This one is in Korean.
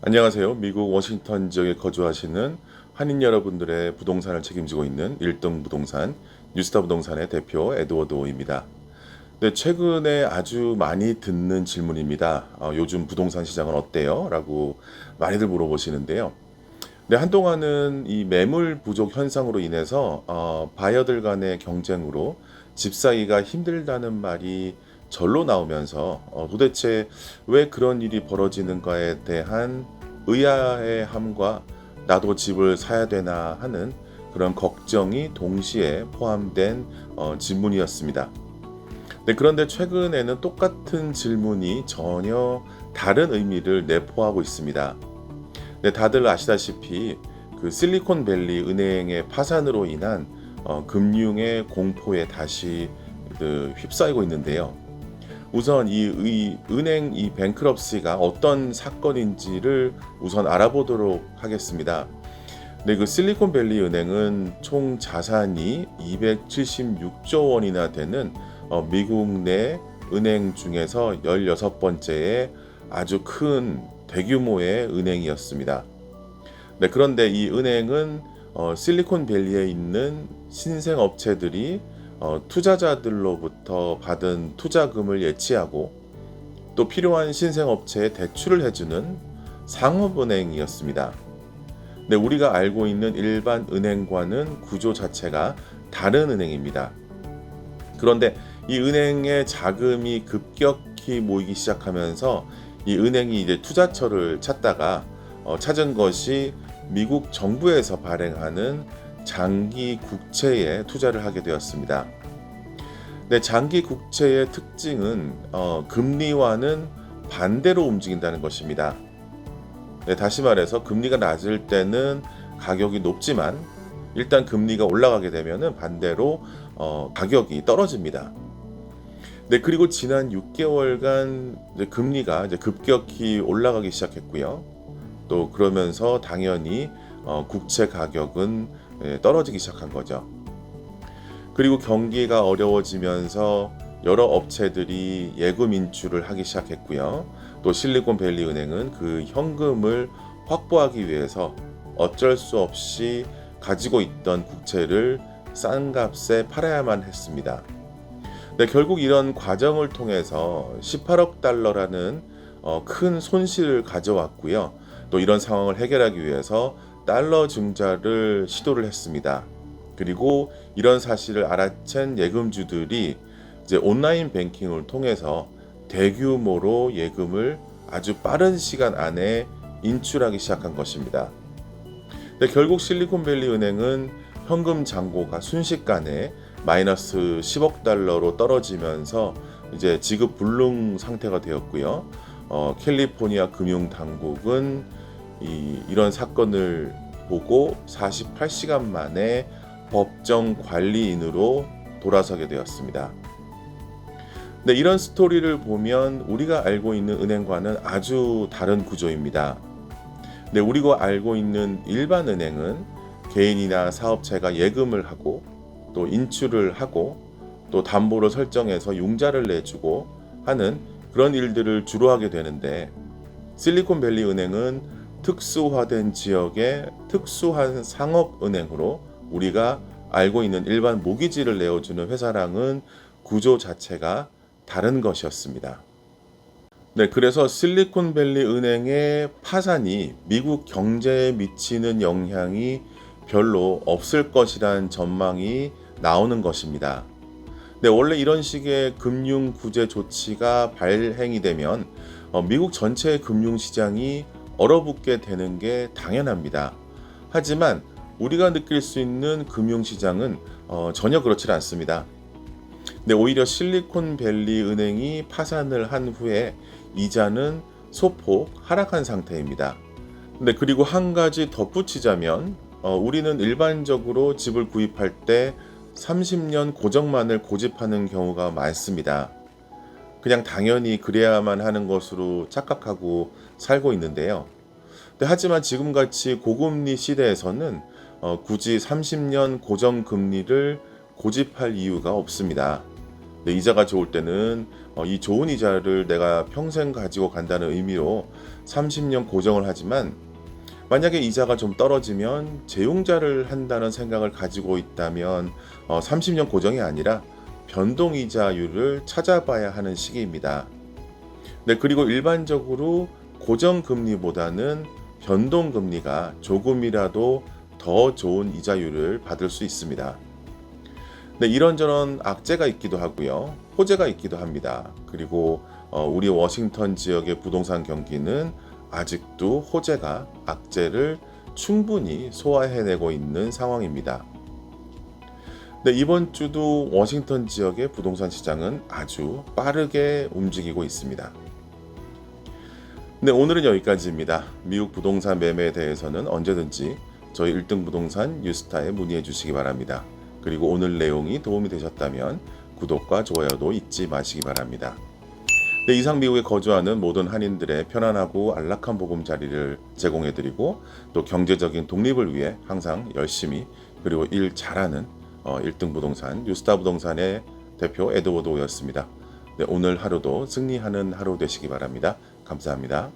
안녕하세요. 미국 워싱턴 지역에 거주하시는 한인 여러분들의 부동산을 책임지고 있는 1등 부동산 뉴스타 부동산의 대표 에드워드입니다. 네, 최근에 아주 많이 듣는 질문입니다. 요즘 부동산 시장은 어때요? 라고 많이들 물어보시는데요. 네, 한동안은 이 매물 부족 현상으로 인해서 바이어들 간의 경쟁으로 집 사기가 힘들다는 말이 절로 나오면서 도대체 왜 그런 일이 벌어지는가에 대한 의아해함과 나도 집을 사야 되나 하는 그런 걱정이 동시에 포함된 질문이었습니다. 네, 그런데 최근에는 똑같은 질문이 전혀 다른 의미를 내포하고 있습니다. 네, 다들 아시다시피 그 실리콘밸리 은행의 파산으로 인한 금융의 공포에 다시 휩싸이고 있는데요. 우선 이 은행 이 뱅크럽시가 어떤 사건인지를 우선 알아보도록 하겠습니다. 네, 그 실리콘밸리 은행은 총 자산이 276조 원이나 되는 미국 내 은행 중에서 16번째의 아주 큰 대규모의 은행이었습니다. 네, 그런데 이 은행은 실리콘밸리에 있는 신생 업체들이 투자자들로부터 받은 투자금을 예치하고 또 필요한 신생 업체에 대출을 해주는 상업은행이었습니다. 네, 우리가 알고 있는 일반 은행과는 구조 자체가 다른 은행입니다. 그런데 이 은행의 자금이 급격히 모이기 시작하면서 이 은행이 이제 투자처를 찾다가 찾은 것이 미국 정부에서 발행하는 장기 국채에 투자를 하게 되었습니다. 네, 장기 국채의 특징은 금리와는 반대로 움직인다는 것입니다. 네, 다시 말해서 금리가 낮을 때는 가격이 높지만 일단 금리가 올라가게 되면 반대로 가격이 떨어집니다. 네, 그리고 지난 6개월간 이제 금리가 이제 급격히 올라가기 시작했고요. 또 그러면서 당연히 국채 가격은 떨어지기 시작한 거죠. 그리고 경기가 어려워지면서 여러 업체들이 예금 인출을 하기 시작했고요. 또 실리콘밸리 은행은 그 현금을 확보하기 위해서 어쩔 수 없이 가지고 있던 국채를 싼 값에 팔아야만 했습니다. 네, 결국 이런 과정을 통해서 18억 달러라는 큰 손실을 가져왔고요. 또 이런 상황을 해결하기 위해서 달러 증자를 시도를 했습니다. 그리고 이런 사실을 알아챈 예금주들이 이제 온라인 뱅킹을 통해서 대규모로 예금을 아주 빠른 시간 안에 인출하기 시작한 것입니다. 근데 결국 실리콘밸리 은행은 현금 잔고가 순식간에 마이너스 10억 달러로 떨어지면서 이제 지급 불능 상태가 되었고요. 캘리포니아 금융 당국은 이런 사건을 보고 48시간 만에 법정 관리인으로 돌아서게 되었습니다. 네, 이런 스토리를 보면 우리가 알고 있는 은행과는 아주 다른 구조입니다. 네, 우리가 알고 있는 일반 은행은 개인이나 사업체가 예금을 하고 또 인출을 하고 또 담보를 설정해서 융자를 내주고 하는 그런 일들을 주로 하게 되는데 실리콘밸리 은행은 특수화된 지역의 특수한 상업은행으로 우리가 알고 있는 일반 모기지를 내어주는 회사랑은 구조 자체가 다른 것이었습니다. 네, 그래서 실리콘밸리 은행의 파산이 미국 경제에 미치는 영향이 별로 없을 것이란 전망이 나오는 것입니다. 네, 원래 이런 식의 금융 구제 조치가 발행이 되면 미국 전체의 금융 시장이 얼어붙게 되는 게 당연합니다. 하지만 우리가 느낄 수 있는 금융 시장은 전혀 그렇지 않습니다. 네, 오히려 실리콘밸리 은행이 파산을 한 후에 이자는 소폭 하락한 상태입니다. 네, 그리고 한 가지 덧붙이자면 우리는 일반적으로 집을 구입할 때 30년 고정만을 고집하는 경우가 많습니다. 그냥 당연히 그래야만 하는 것으로 착각하고 살고 있는데요. 하지만 지금같이 고금리 시대에서는 굳이 30년 고정금리를 고집할 이유가 없습니다. 네, 이자가 좋을 때는 이 좋은 이자를 내가 평생 가지고 간다는 의미로 30년 고정을 하지만 만약에 이자가 좀 떨어지면 재용자를 한다는 생각을 가지고 있다면 30년 고정이 아니라 변동이자율을 찾아봐야 하는 시기입니다. 네, 그리고 일반적으로 고정금리보다는 변동금리가 조금이라도 더 좋은 이자율을 받을 수 있습니다. 네, 이런저런 악재가 있기도 하고요. 호재가 있기도 합니다. 그리고 우리 워싱턴 지역의 부동산 경기는 아직도 호재가 악재를 충분히 소화해내고 있는 상황입니다. 네, 이번 주도 워싱턴 지역의 부동산 시장은 아주 빠르게 움직이고 있습니다. 네, 오늘은 여기까지입니다. 미국 부동산 매매에 대해서는 언제든지 저희 1등 부동산 뉴스타에 문의해 주시기 바랍니다. 그리고 오늘 내용이 도움이 되셨다면 구독과 좋아요도 잊지 마시기 바랍니다. 네, 이상 미국에 거주하는 모든 한인들의 편안하고 안락한 보금자리를 제공해드리고 또 경제적인 독립을 위해 항상 열심히 그리고 일 잘하는 1등 부동산 뉴스타 부동산의 대표 에드워드 오였습니다. 네, 오늘 하루도 승리하는 하루 되시기 바랍니다. 감사합니다.